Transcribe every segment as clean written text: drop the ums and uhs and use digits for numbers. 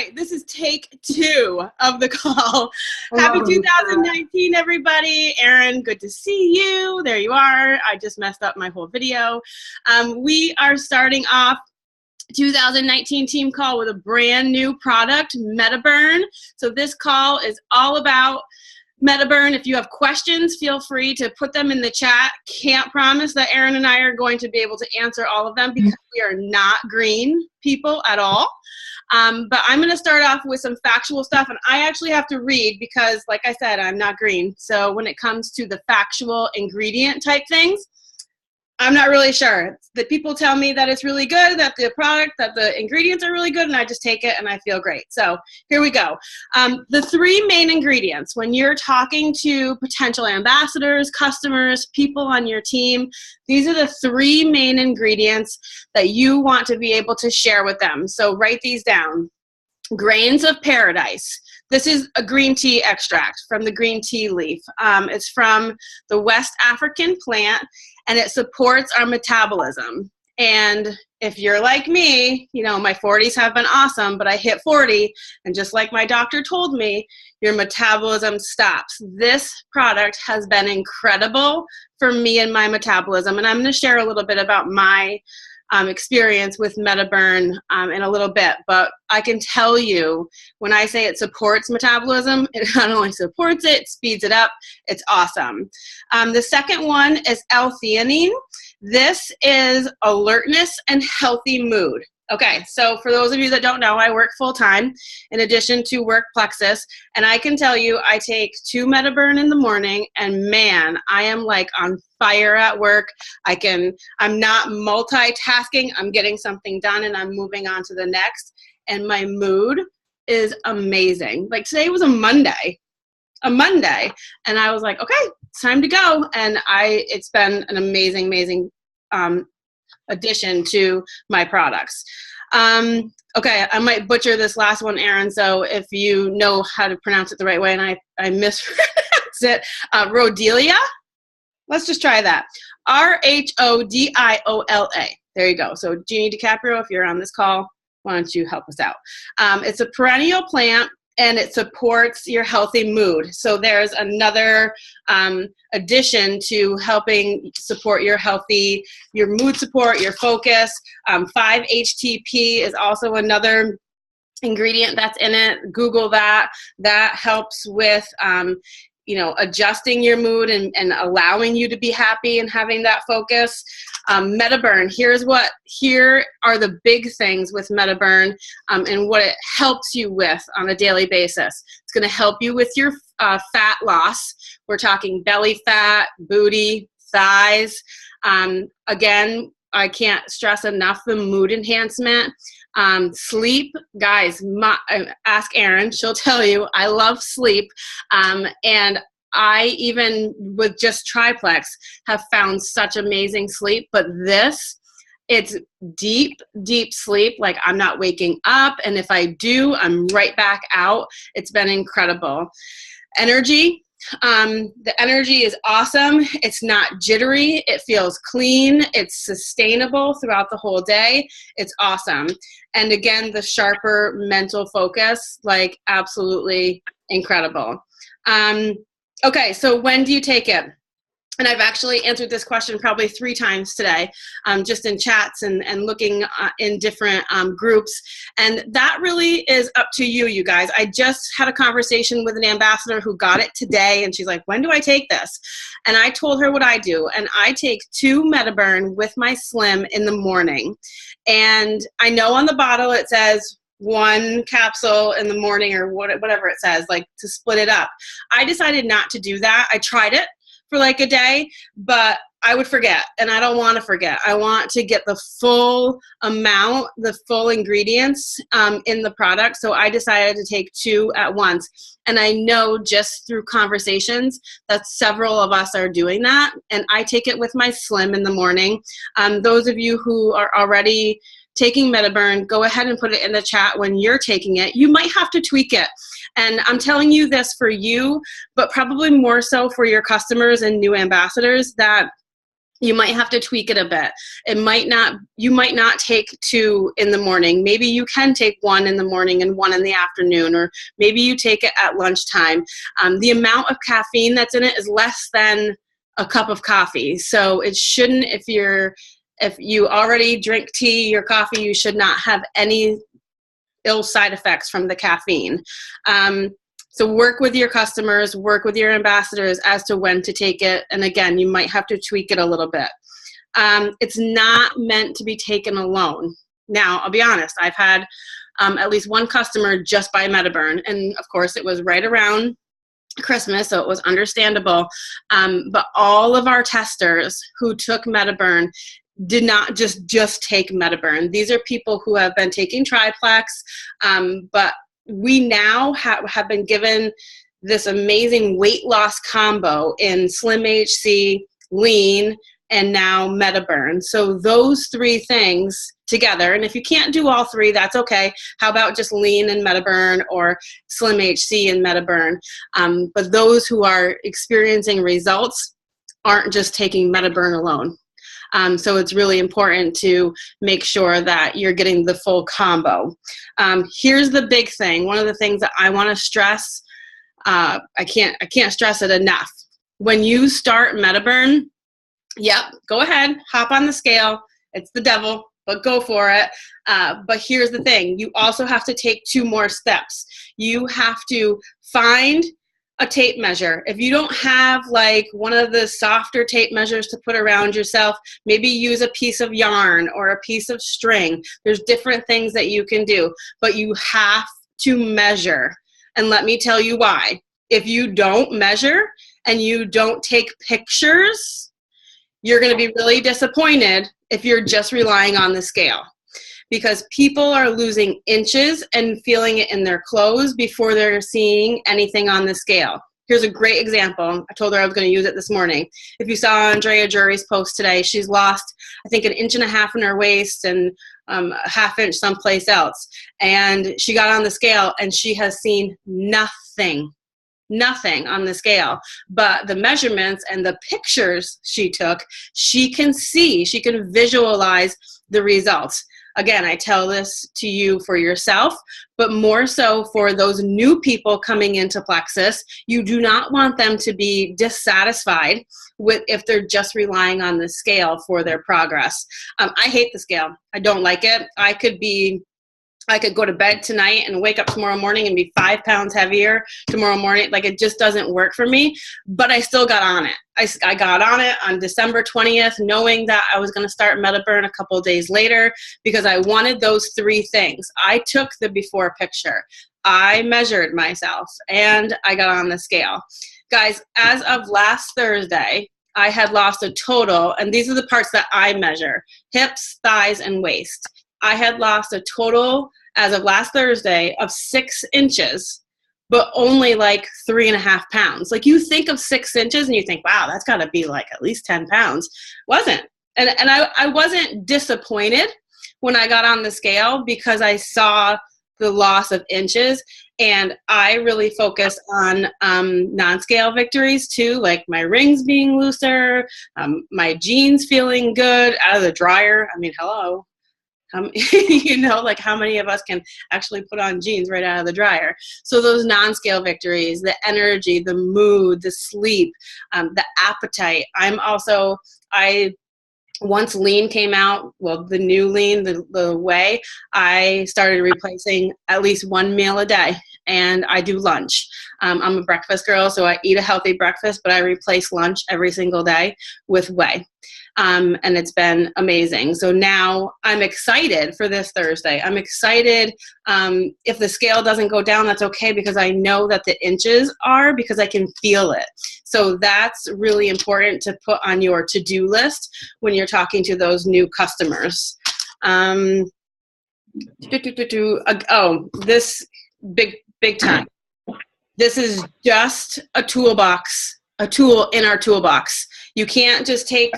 right, this is take 2 of the call. Happy 2019, everybody. Erin, good to see you. There you are. I just messed up my whole video. We are starting off 2019 team call with a brand new product, MetaBurn. So this call is all about MetaBurn. If you have questions, feel free to put them in the chat. Can't promise that Erin and I are going to be able to answer all of them because we are not green people at all. But I'm going to start off with some factual stuff, and I actually have to read because, like I said, I'm not green. So when it comes to the factual ingredient type things, I'm not really sure. The people tell me that it's really good, that the product, that the ingredients are really good, and I just take it and I feel great. So here we go. The 3 main ingredients when you're talking to potential ambassadors, customers, people on your team, these are the 3 main ingredients that you want to be able to share with them. So write these down. Grains of Paradise. This is a green tea extract from the green tea leaf. It's from the West African plant, and it supports our metabolism. And if you're like me, you know, my 40s have been awesome, but I hit 40, and just like my doctor told me, your metabolism stops. This product has been incredible for me and my metabolism, and I'm going to share a little bit about my experience with MetaBurn in a little bit, but I can tell you when I say it supports metabolism, it not only supports it, speeds it up. It's awesome. The second one is L-theanine. This is alertness and healthy mood. Okay, so for those of you that don't know, I work full-time in addition to work Plexus, and I can tell you I take 2 MetaBurn in the morning, and man, I am like on fire at work. I'm not multitasking, I'm getting something done and I'm moving on to the next, and my mood is amazing. Like today was a Monday, and I was like, okay, it's time to go, and it's been an amazing addition to my products. Okay, I might butcher this last one, Erin, so if you know how to pronounce it the right way and I mispronounce it, Rhodiola. Let's just try that. R-H-O-D-I-O-L-A. There you go. So Jeannie DiCaprio, if you're on this call, why don't you help us out? It's a perennial plant, and it supports your healthy mood. So there's another addition to helping support your mood support, your focus. 5-HTP is also another ingredient that's in it. Google that. That helps with adjusting your mood and allowing you to be happy and having that focus. MetaBurn, here are the big things with MetaBurn and what it helps you with on a daily basis. It's going to help you with your fat loss. We're talking belly fat, booty, thighs. Again, I can't stress enough the mood enhancement. Sleep, guys, ask Erin, she'll tell you I love sleep, and I even with just Triplex have found such amazing sleep, but it's deep sleep, like I'm not waking up, and if I do, I'm right back out. It's been incredible. Energy. The energy is awesome. It's not jittery. It feels clean. It's sustainable throughout the whole day. It's awesome. And again, the sharper mental focus, like absolutely incredible. Okay, so when do you take it? And I've actually answered this question probably 3 times today, just in chats and looking in different groups. And that really is up to you, you guys. I just had a conversation with an ambassador who got it today, and she's like, when do I take this? And I told her what I do. And I take 2 MetaBurn with my Slim in the morning. And I know on the bottle it says 1 capsule in the morning or whatever it says, like to split it up. I decided not to do that. I tried it for like a day, but I would forget, and I don't want to forget. I want to get the full amount, the full ingredients in the product, so I decided to take 2 at once. And I know just through conversations that several of us are doing that, and I take it with my Slim in the morning. Those of you who are already taking MetaBurn, go ahead and put it in the chat when you're taking it. You might have to tweak it. And I'm telling you this for you, but probably more so for your customers and new ambassadors, that You might have to tweak it a bit. You might not take 2 in the morning. Maybe you can take 1 in the morning and 1 in the afternoon, or maybe you take it at lunchtime. The amount of caffeine that's in it is less than a cup of coffee. So it shouldn't, if you already drink tea or coffee, you should not have any ill side effects from the caffeine. So work with your customers, work with your ambassadors as to when to take it. And again, you might have to tweak it a little bit. It's not meant to be taken alone. Now, I'll be honest, I've had at least one customer just buy Metaburn. And of course, it was right around Christmas, so it was understandable. But all of our testers who took Metaburn did not just take Metaburn. These are people who have been taking Triplex, but we now have been given this amazing weight loss combo in Slim HC, Lean, and now Metaburn. So those 3 things together, and if you can't do all 3, that's okay. How about just Lean and Metaburn, or Slim HC and Metaburn? But those who are experiencing results aren't just taking Metaburn alone. So it's really important to make sure that you're getting the full combo. Here's the big thing. One of the things that I want to stress, I can't stress it enough. When you start Metaburn, go ahead, hop on the scale. It's the devil, but go for it. But here's the thing. You also have to take 2 more steps. You have to find a tape measure. If you don't have like one of the softer tape measures to put around yourself, maybe use a piece of yarn or a piece of string. There's different things that you can do, but you have to measure. And let me tell you why. If you don't measure and you don't take pictures, you're going to be really disappointed if you're just relying on the scale. Because people are losing inches and feeling it in their clothes before they're seeing anything on the scale. Here's a great example. I told her I was going to use it this morning. If you saw Andrea Jury's post today, she's lost, I think, 1.5 inches in her waist and a 1/2 inch someplace else. And she got on the scale and she has seen nothing on the scale, but the measurements and the pictures she took, she can visualize the results. Again, I tell this to you for yourself, but more so for those new people coming into Plexus. You do not want them to be dissatisfied with if they're just relying on the scale for their progress. I hate the scale. I don't like it. I could go to bed tonight and wake up tomorrow morning and be 5 pounds heavier tomorrow morning. Like, it just doesn't work for me, but I still got on it. I got on it on December 20th, knowing that I was going to start Metaburn a couple of days later because I wanted those 3 things. I took the before picture. I measured myself and I got on the scale. Guys, as of last Thursday, I had lost a total, and these are the parts that I measure: hips, thighs, and waist. I had lost a total as of last Thursday of 6 inches, but only like 3.5 pounds. Like, you think of 6 inches and you think, wow, that's got to be like at least 10 pounds. Wasn't. And I wasn't disappointed when I got on the scale because I saw the loss of inches. And I really focus on non-scale victories too, like my rings being looser, my jeans feeling good out of the dryer. I mean, hello. Like, how many of us can actually put on jeans right out of the dryer? So those non-scale victories, the energy, the mood, the sleep, the appetite. Once Lean came out, well, the new Lean, the Whey, I started replacing at least 1 meal a day, and I do lunch. I'm a breakfast girl, so I eat a healthy breakfast, but I replace lunch every single day with Whey. And it's been amazing. So now I'm excited for this Thursday. I'm excited. If the scale doesn't go down, that's okay, because I know that the inches are, because I can feel it. So that's really important to put on your to-do list when you're talking to those new customers. This big time. This is just a tool in our toolbox. You can't just take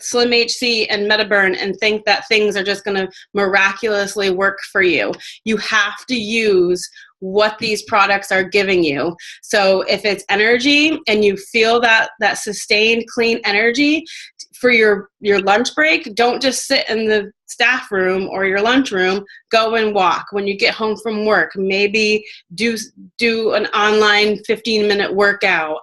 Slim HC and MetaBurn and think that things are just going to miraculously work for you. You have to use what these products are giving you. So if it's energy and you feel that sustained clean energy for your lunch break, don't just sit in the staff room or your lunch room. Go and walk. When you get home from work, maybe do an online 15-minute workout.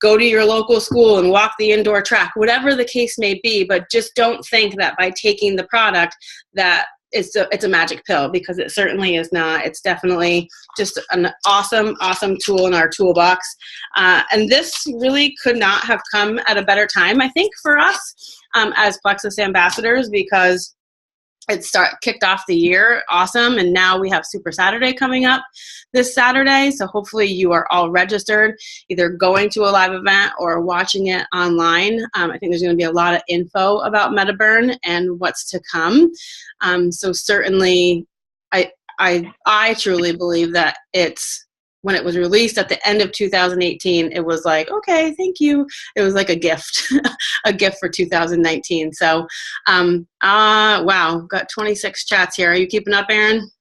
Go to your local school and walk the indoor track, whatever the case may be. But just don't think that by taking the product that it's a magic pill, because it certainly is not. It's definitely just an awesome tool in our toolbox. And this really could not have come at a better time, I think, for us as Plexus ambassadors, because it kicked off the year awesome, and now we have Super Saturday coming up this Saturday, so hopefully you are all registered, either going to a live event or watching it online. I think there's going to be a lot of info about MetaBurn and what's to come. So certainly I truly believe that when it was released at the end of 2018, it was like, okay, thank you. It was like a gift, a gift for 2019. So, wow, got 26 chats here. Are you keeping up, Erin?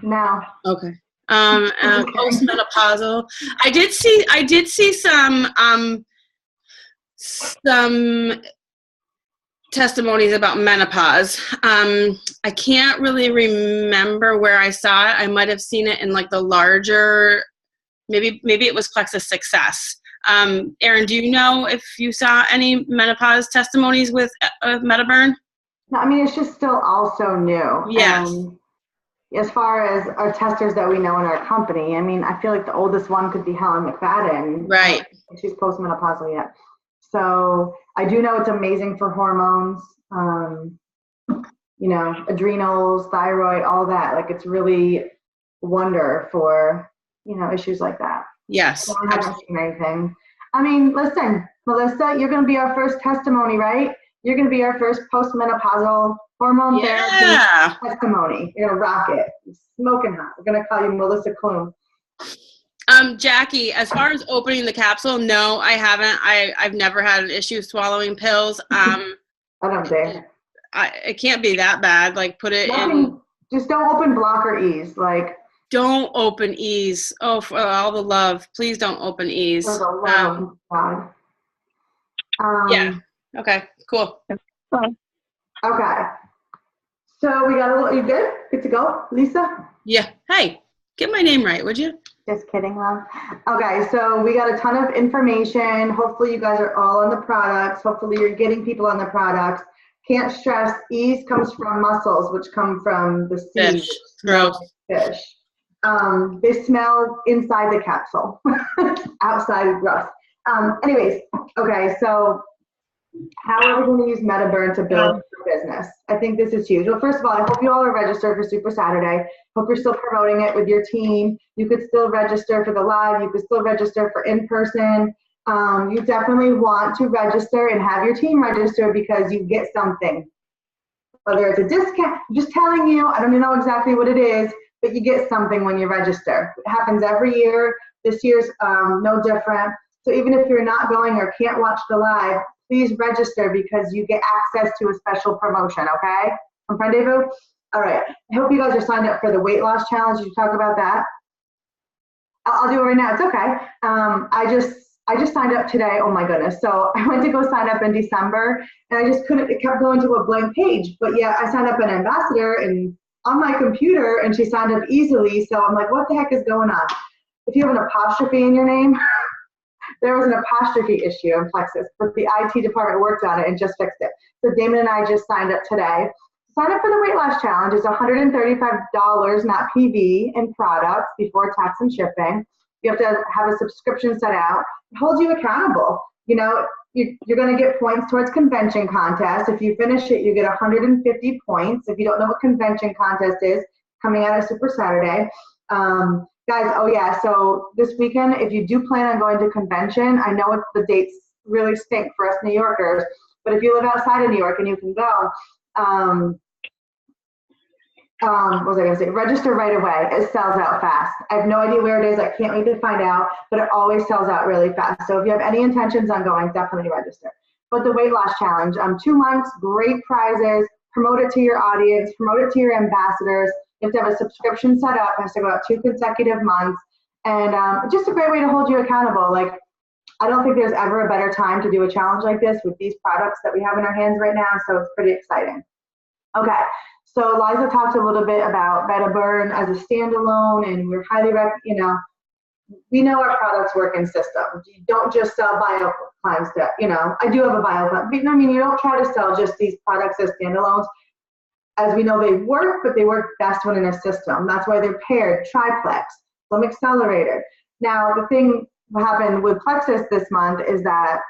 No. Okay. Postmenopausal. I did see some testimonies about menopause. I can't really remember where I saw it. I might have seen it in like the larger, maybe it was Plexus Success. Erin, do you know if you saw any menopause testimonies with MetaBurn? No, I mean, it's just still also new. Yes. As far as our testers that we know in our company, I mean, I feel like the oldest one could be Helen McFadden. Right. She's postmenopausal yet. So I do know it's amazing for hormones, adrenals, thyroid, all that. Like, it's really wonder for, issues like that. Yes. So I haven't seen anything. I mean, listen, Melissa, you're going to be our first testimony, right? You're going to be our first postmenopausal hormone therapy testimony. You're going to rock it. You're smoking hot. We're going to call you Melissa Klum. Jackie, as far as opening the capsule, no, I haven't. I've never had an issue swallowing pills. I don't dare. It can't be that bad. Like, put it in. Just don't open blocker Ease. Like, don't open Ease. Oh, for all the love, please don't open Ease. For the love of God. Yeah. Okay. Cool. Okay. So we got a little. You good? Good to go, Lisa? Yeah. Hey, get my name right, would you? Just kidding, love. Okay, so we got a ton of information. Hopefully you guys are all on the products. Hopefully you're getting people on the products. Can't stress, Ease comes from mussels, which come from the sea. Fish. Gross. Fish. They smell inside the capsule. Outside is gross. Anyways, okay, so how are we going to use MetaBurn to build your business? I think this is huge. Well, first of all, I hope you all are registered for Super Saturday. Hope you're still promoting it with your team. You could still register for the live. You could still register for in-person. You definitely want to register and have your team register, because you get something. Whether it's a discount, I'm just telling you, I don't know exactly what it is, but you get something when you register. It happens every year. This year's no different. So even if you're not going or can't watch the live, please register, because you get access to a special promotion, okay? Comprendevo? All right. I hope you guys are signed up for the weight loss challenge. Did you talk about that? I'll do it right now. It's okay. I just signed up today. Oh my goodness. So I went to go sign up in December, and I just couldn't. It kept going to a blank page. But yeah, I signed up an ambassador and on my computer, and she signed up easily. So I'm like, what the heck is going on? If you have an apostrophe in your name, there was an apostrophe issue in Plexus, but the IT department worked on it and just fixed it. So Damon and I just signed up today. Sign up for the weight loss challenge. It's $135, not PV, in products before tax and shipping. You have to have a subscription set out. It holds you accountable. You're going to get points towards convention contest. If you finish it, you get 150 points. If you don't know what convention contest is, coming out of Super Saturday. Guys, oh yeah, so this weekend, if you do plan on going to convention, I know the dates really stink for us New Yorkers, but if you live outside of New York and you can go, what was I going to say? Register right away. It sells out fast. I have no idea where it is. I can't wait to find out, but it always sells out really fast. So if you have any intentions on going, definitely register. But the weight loss challenge, 2 months, great prizes, promote it to your audience, promote it to your ambassadors. You have to have a subscription set up. It has to go out 2 consecutive months. And just a great way to hold you accountable. Like, I don't think there's ever a better time to do a challenge like this with these products that we have in our hands right now. So it's pretty exciting. Okay. So Liza talked a little bit about MetaBurn as a standalone, and we're highly we know our products work in systems. You don't just sell BioClimb stuff. I do have a BioClimb, but I mean, you don't try to sell just these products as standalones. As we know, they work, but they work best when in a system. That's why they're paired, triplex, some accelerator. Now, the thing that happened with Plexus this month is that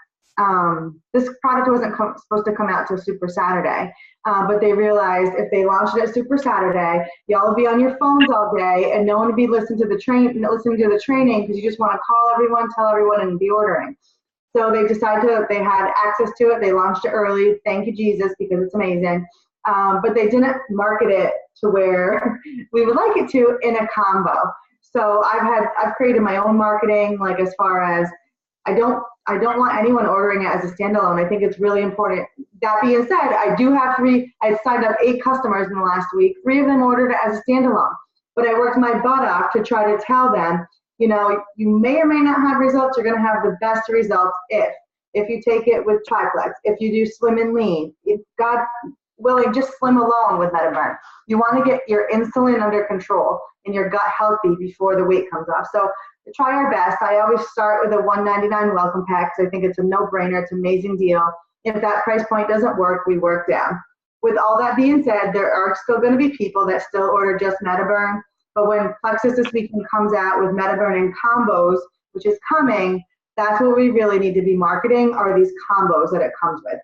this product wasn't supposed to come out till Super Saturday, but they realized if they launched it at Super Saturday, y'all would be on your phones all day, and no one would be listening to the training because you just want to call everyone, tell everyone, and be ordering. So they decided they had access to it. They launched it early. Thank you, Jesus, because it's amazing. But they didn't market it to where we would like it to in a combo. So I've created my own marketing, like as far as I don't want anyone ordering it as a standalone. I think it's really important. That being said, I signed up 8 customers in the last week. 3 of them ordered it as a standalone. But I worked my butt off to try to tell them, you may or may not have results. You're going to have the best results if you take it with triplex, if you do slim and lean, if God willing, just slim alone with MetaBurn. You want to get your insulin under control and your gut healthy before the weight comes off. So try our best. I always start with a $199 welcome pack. So I think it's a no-brainer. It's an amazing deal. If that price point doesn't work, we work down. With all that being said, there are still going to be people that still order just MetaBurn. But when Plexus this weekend comes out with MetaBurn and combos, which is coming, that's what we really need to be marketing, are these combos that it comes with.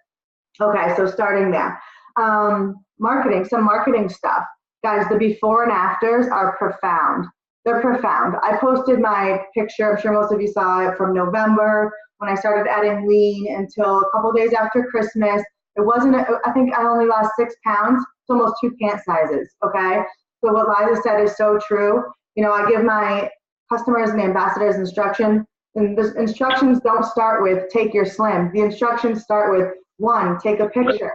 Okay, so starting there. Some marketing stuff. Guys, the before and afters are profound. They're profound. I posted my picture, I'm sure most of you saw it, from November when I started adding lean until a couple days after Christmas. I think I only lost 6 pounds. It's almost 2 pant sizes, okay? So what Liza said is so true. I give my customers and ambassadors instruction, and the instructions don't start with take your slim. The instructions start with 1, take a picture.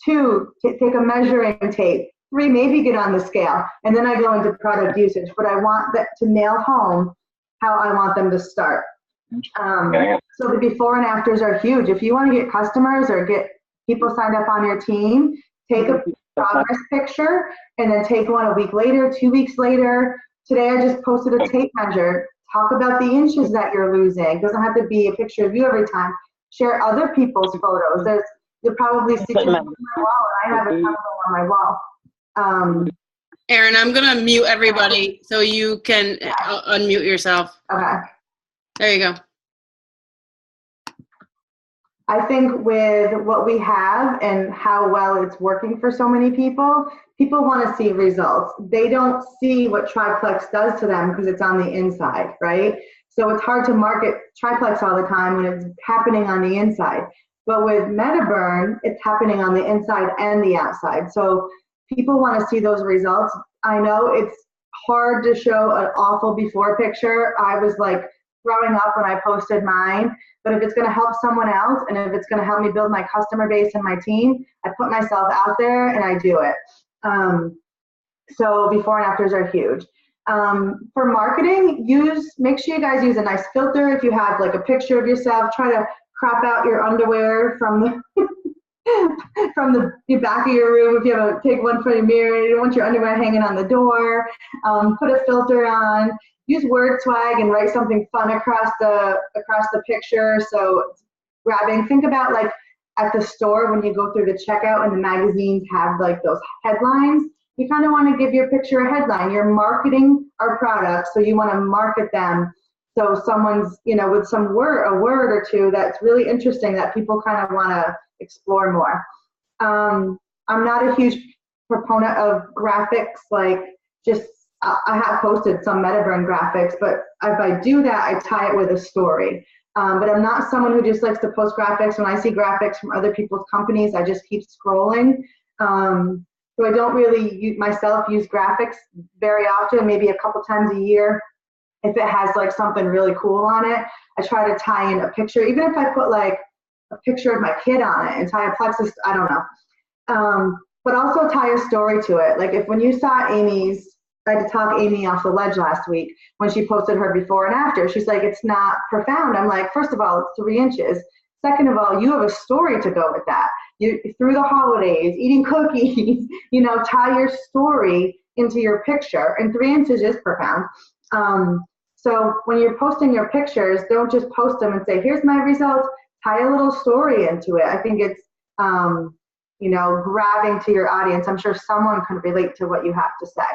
2, take a measuring tape. 3, maybe get on the scale. And then I go into product usage, but I want that to nail home how I want them to start. So the before and afters are huge. If you want to get customers or get people signed up on your team, take a progress picture and then take one a week later, 2 weeks later. Today I just posted a tape measure. Talk about the inches that you're losing. It doesn't have to be a picture of you every time. Share other people's photos. You'll probably see them on my wall, and I have a ton of them on my wall. Erin, I'm going to mute everybody so you can unmute yourself. Okay. There you go. I think with what we have and how well it's working for so many people want to see results. They don't see what triplex does to them because it's on the inside, right? So it's hard to market triplex all the time when it's happening on the inside. But with MetaBurn, it's happening on the inside and the outside. So people want to see those results. I know it's hard to show an awful before picture. I was like throwing up when I posted mine. But if it's going to help someone else and if it's going to help me build my customer base and my team, I put myself out there and I do it. So before and afters are huge. For marketing, make sure you guys use a nice filter. If you have like a picture of yourself, try to crop out your underwear from the back of your room. If you take one from your mirror, you don't want your underwear hanging on the door. Put a filter on. Use word swag and write something fun across the picture. So grabbing. Think about like at the store when you go through the checkout and the magazines have like those headlines. You kind of want to give your picture a headline. You're marketing our products, so you want to market them. So someone's, with a word or two that's really interesting that people kind of want to explore more. I'm not a huge proponent of graphics, like I have posted some MetaBurn graphics, but if I do that, I tie it with a story. But I'm not someone who just likes to post graphics. When I see graphics from other people's companies, I just keep scrolling. So I don't really use graphics very often, maybe a couple times a year. If it has like something really cool on it, I try to tie in a picture, even if I put like a picture of my kid on it and tie a plexus, I don't know. But also tie a story to it. Like when you saw I had to talk Amy off the ledge last week when she posted her before and after. She's like, it's not profound. I'm like, first of all, it's 3 inches. Second of all, you have a story to go with that. You through the holidays, eating cookies, tie your story into your picture. And 3 inches is profound. So when you're posting your pictures, don't just post them and say, here's my results. Tie a little story into it. I think it's, grabbing to your audience. I'm sure someone can relate to what you have to say.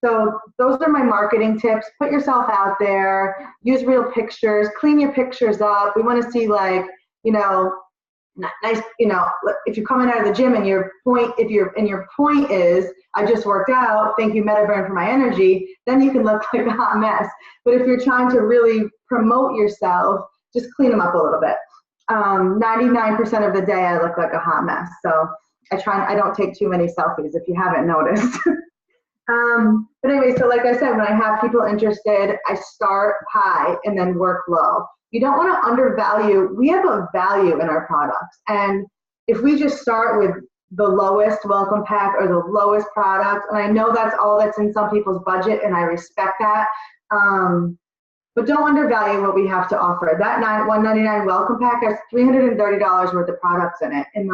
So those are my marketing tips. Put yourself out there, use real pictures, clean your pictures up. We want to see nice, if you're coming out of the gym and your point is, I just worked out, thank you Metaburn for my energy, then you can look like a hot mess. But if you're trying to really promote yourself, just clean them up a little bit. 99% of the day I look like a hot mess. So I don't take too many selfies if you haven't noticed. But anyway, so like I said, when I have people interested, I start high and then work low. You don't want to undervalue. We have a value in our products. And if we just start with the lowest welcome pack or the lowest product, and I know that's all that's in some people's budget, and I respect that, but don't undervalue what we have to offer. That $199 welcome pack has $330 worth of products in it. And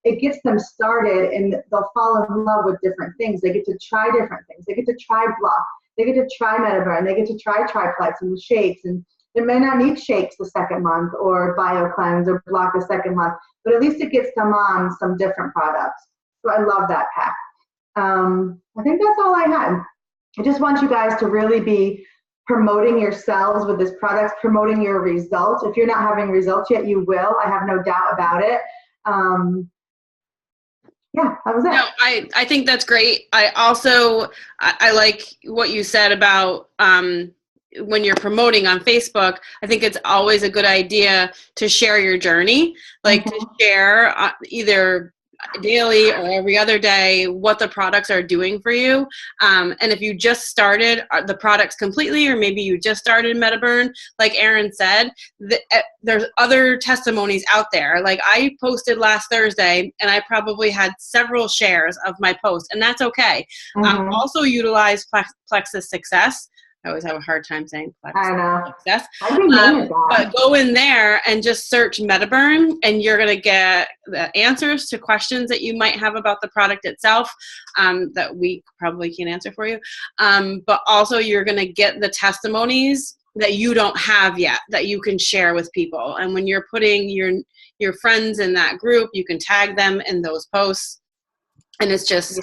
it gets them started and they'll fall in love with different things. They get to try different things. They get to try Block. They get to try Metaburn. They get to try Triplex and the shakes. And they may not need shakes the second month or BioCleanse or Block the second month, but at least it gets them on some different products. So I love that pack. I think that's all I had. I just want you guys to really be promoting yourselves with this product, promoting your results. If you're not having results yet, you will. I have no doubt about it. Yeah, that was it. No, I think that's great. I also, I like what you said about when you're promoting on Facebook. I think it's always a good idea to share your journey, to share either daily or every other day what the products are doing for you. And if you just started the products completely, or maybe you just started Metaburn, like Erin said, there's other testimonies out there. Like I posted last Thursday and I probably had several shares of my post, and that's okay. Also utilize Plexus Success. I always have a hard time saying Plexus Success. But go in there and just search Metaburn, and you're going to get the answers to questions that you might have about the product itself that we probably can't answer for you. But also you're going to get the testimonies that you don't have yet that you can share with people. And when you're putting your friends in that group, you can tag them in those posts. And it's just,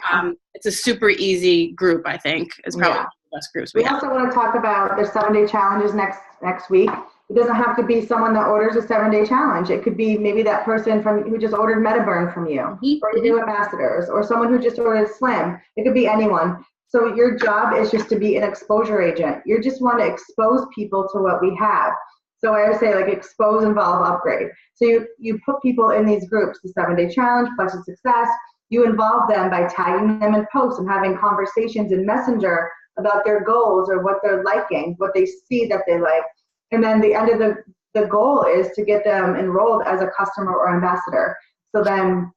it's a super easy group, I think, is probably the best groups we have. Also want to talk about the 7-day challenges next week. It doesn't have to be someone that orders a 7-day challenge. It could be maybe that person who just ordered Metaburn from you, or your new ambassadors, or someone who just ordered Slim. It could be anyone. So your job is just to be an exposure agent. You just want to expose people to what we have. So I always say expose, involve, upgrade. So you put people in these groups, the 7-day challenge, Plexus Success. You involve them by tagging them in posts and having conversations in Messenger about their goals or what they're liking, what they see that they like. And then the end of the goal is to get them enrolled as a customer or ambassador. So then,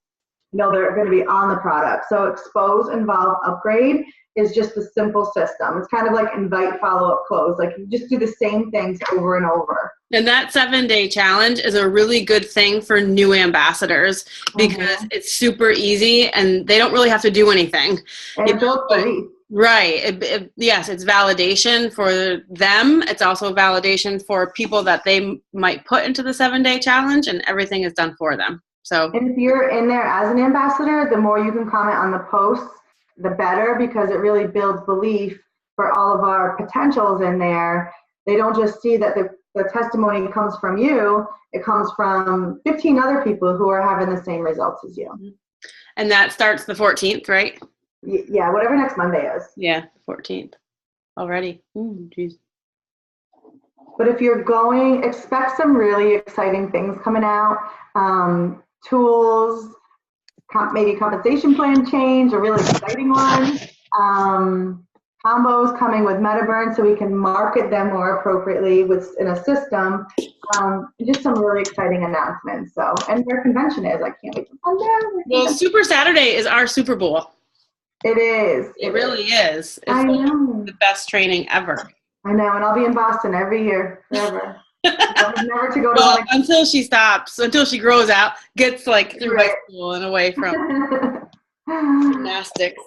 they're going to be on the product. So expose, involve, upgrade is just a simple system. It's kind of like invite, follow up, close. You just do the same things over and over. And that 7-day challenge is a really good thing for new ambassadors because it's super easy and they don't really have to do anything. Right. Yes, it's validation for them. It's also validation for people that they might put into the 7-day challenge, and everything is done for them. So, and if you're in there as an ambassador, the more you can comment on the posts, the better, because it really builds belief for all of our potentials in there. They don't just see that the testimony comes from you, it comes from 15 other people who are having the same results as you. And that starts the 14th, right? Yeah, whatever next Monday is. Yeah, 14th already. Geez. But if you're going, expect some really exciting things coming out. Tools, maybe compensation plan change, a really exciting one. Combos coming with MetaBurn so we can market them more appropriately in a system. Just some really exciting announcements. So, and where convention is, I can't wait to find out. Well, Super Saturday is our Super Bowl. It is. It really is. It's I know. the best training ever. I know, and I'll be in Boston every year, forever. Never to go to well, until she stops, until she grows out, gets like through high school and away from gymnastics.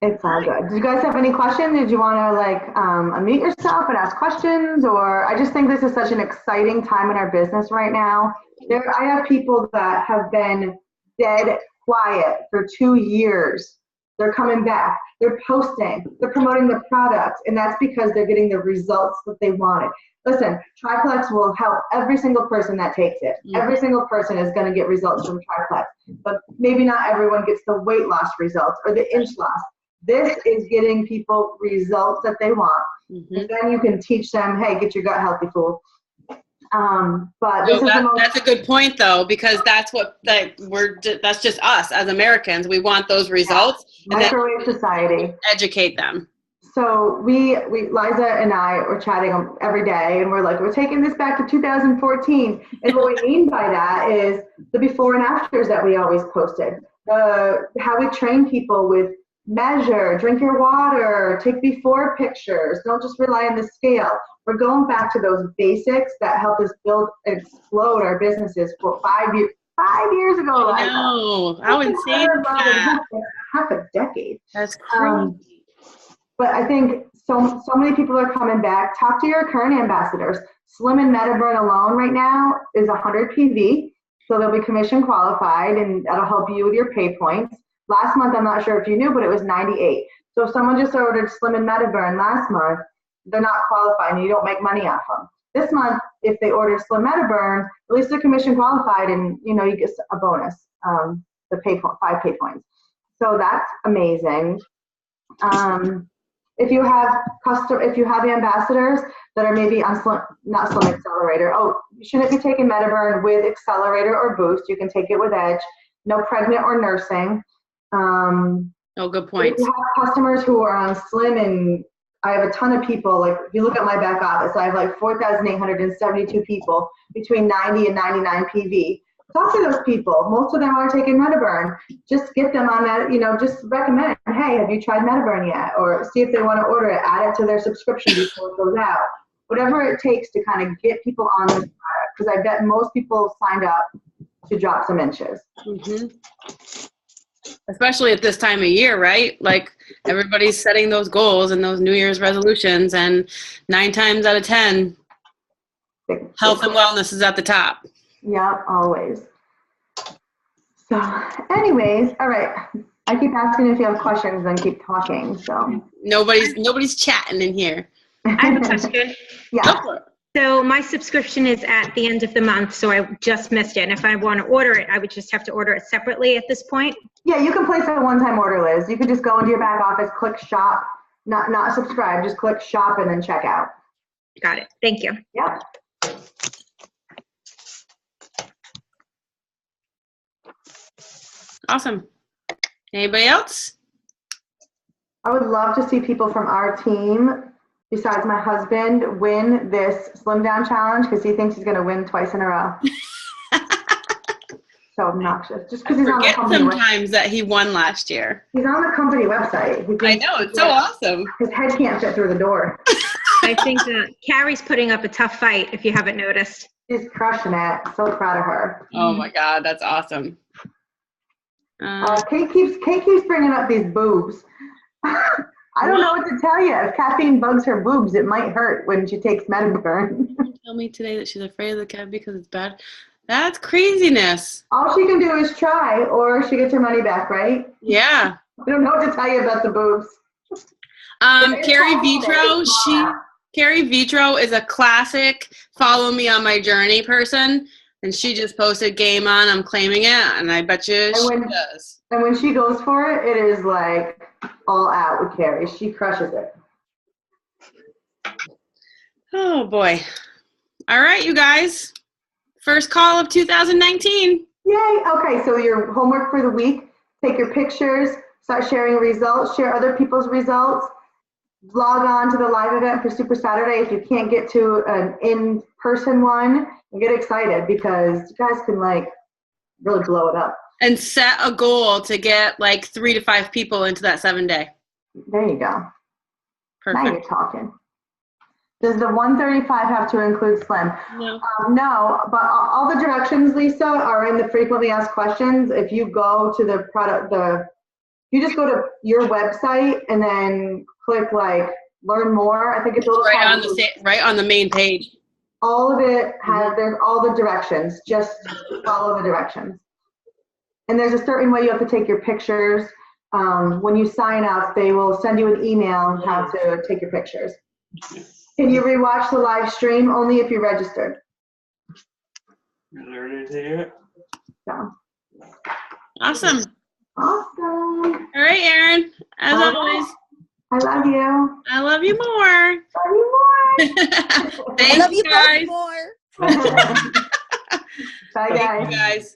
It's all good. Do you guys have any questions? Did you want to like unmute yourself and ask questions? Or I just think this is such an exciting time in our business right now. I have people that have been dead quiet for 2 years. They're coming back. They're posting. They're promoting the product. And that's because they're getting the results that they wanted. Listen, Triplex will help every single person that takes it. Every single person is going to get results from Triplex. But maybe not everyone gets the weight loss results or the inch loss. This is getting people results that they want. And then you can teach them, hey, get your gut healthy, fool. But this that's a good point, though, because that's what that's just us as Americans. We want those results. Microwave society. Educate them. So we Liza and I were chatting every day, and we're like, we're taking this back to 2014. And what we mean by that is the before and afters that we always posted. How we train people with measure, drink your water, take before pictures. Don't just rely on the scale. We're going back to those basics that helped us build and explode our businesses for 5 years. 5 years ago, I know. How insane is that? Half a decade. That's crazy. But I think so many people are coming back. Talk to your current ambassadors. Slim and MetaBurn alone right now is 100 PV. So they'll be commission qualified, and that'll help you with your pay points. Last month, I'm not sure if you knew, but it was 98. So if someone just ordered Slim and MetaBurn last month, they're not qualified and you don't make money off them. This month, if they order Slim MetaBurn, at least they're commission qualified and you get a bonus, the 5 pay points. So that's amazing. If you have ambassadors that are maybe on not Slim Accelerator, you shouldn't be taking MetaBurn with Accelerator or Boost. You can take it with Edge. No pregnant or nursing. Good point. If you have customers who are on Slim, and I have a ton of people, like if you look at my back office, I have like 4,872 people between 90 and 99 PV. Talk to those people. Most of them are taking MetaBurn. Just get them on that, just recommend, hey, have you tried MetaBurn yet? Or see if they want to order it, add it to their subscription before it goes out. Whatever it takes to kind of get people on this product, because I bet most people signed up to drop some inches. Especially at this time of year, right? Like everybody's setting those goals and those New Year's resolutions, and 9 times out of 10, health and wellness is at the top. Yeah, always. So anyways, all right. I keep asking if you have questions and keep talking. So nobody's chatting in here. I have a question. Yeah. So my subscription is at the end of the month, so I just missed it. And if I want to order it, I would just have to order it separately at this point? Yeah, you can place a one-time order, Liz. You could just go into your back office, click shop, not subscribe, just click shop and then check out. Got it. Thank you. Yeah. Awesome. Anybody else? I would love to see people from our team, besides my husband, win this Slim Down Challenge because he thinks he's going to win twice in a row. So obnoxious. Just because he's on the company sometimes that he won last year. He's on the company website. I know, it's so awesome. His head can't fit through the door. I think Carrie's putting up a tough fight, if you haven't noticed. She's crushing it. So proud of her. Oh my God, that's awesome. Kate keeps bringing up these boobs. I don't know what to tell you. If caffeine bugs her boobs, it might hurt when she takes MetaBurn. Tell me today that she's afraid of the caffeine because it's bad. That's craziness. All she can do is try, or she gets her money back, right? Yeah. I don't know what to tell you about the boobs. Carrie Vitro is a classic follow me on my journey person. And she just posted game on, I'm claiming it, and I bet you she does. And when she goes for it, it is like all out with Carrie. She crushes it. Oh boy. All right, you guys. First call of 2019. Yay. Okay, so your homework for the week, take your pictures, start sharing results, share other people's results, log on to the live event for Super Saturday. If you can't get to an in-person one, get excited because you guys can like really blow it up. And set a goal to get like 3 to 5 people into that 7-day. There you go. Perfect. Now you're talking. Does the 135 have to include Slim? No. No, but all the directions, Lisa, are in the frequently asked questions. If you go to the product, you just go to your website and then click like learn more. I think it's right on the main page. All of it has, there's all the directions. Just follow the directions. And there's a certain way you have to take your pictures. When you sign up, they will send you an email on how to take your pictures. Can you rewatch the live stream? Only if you're registered. So. Awesome. Awesome. All right, Erin. As always, I love you. I love you more. Love you more. Thanks, I love you guys. both more. Bye, Thank guys. you, guys.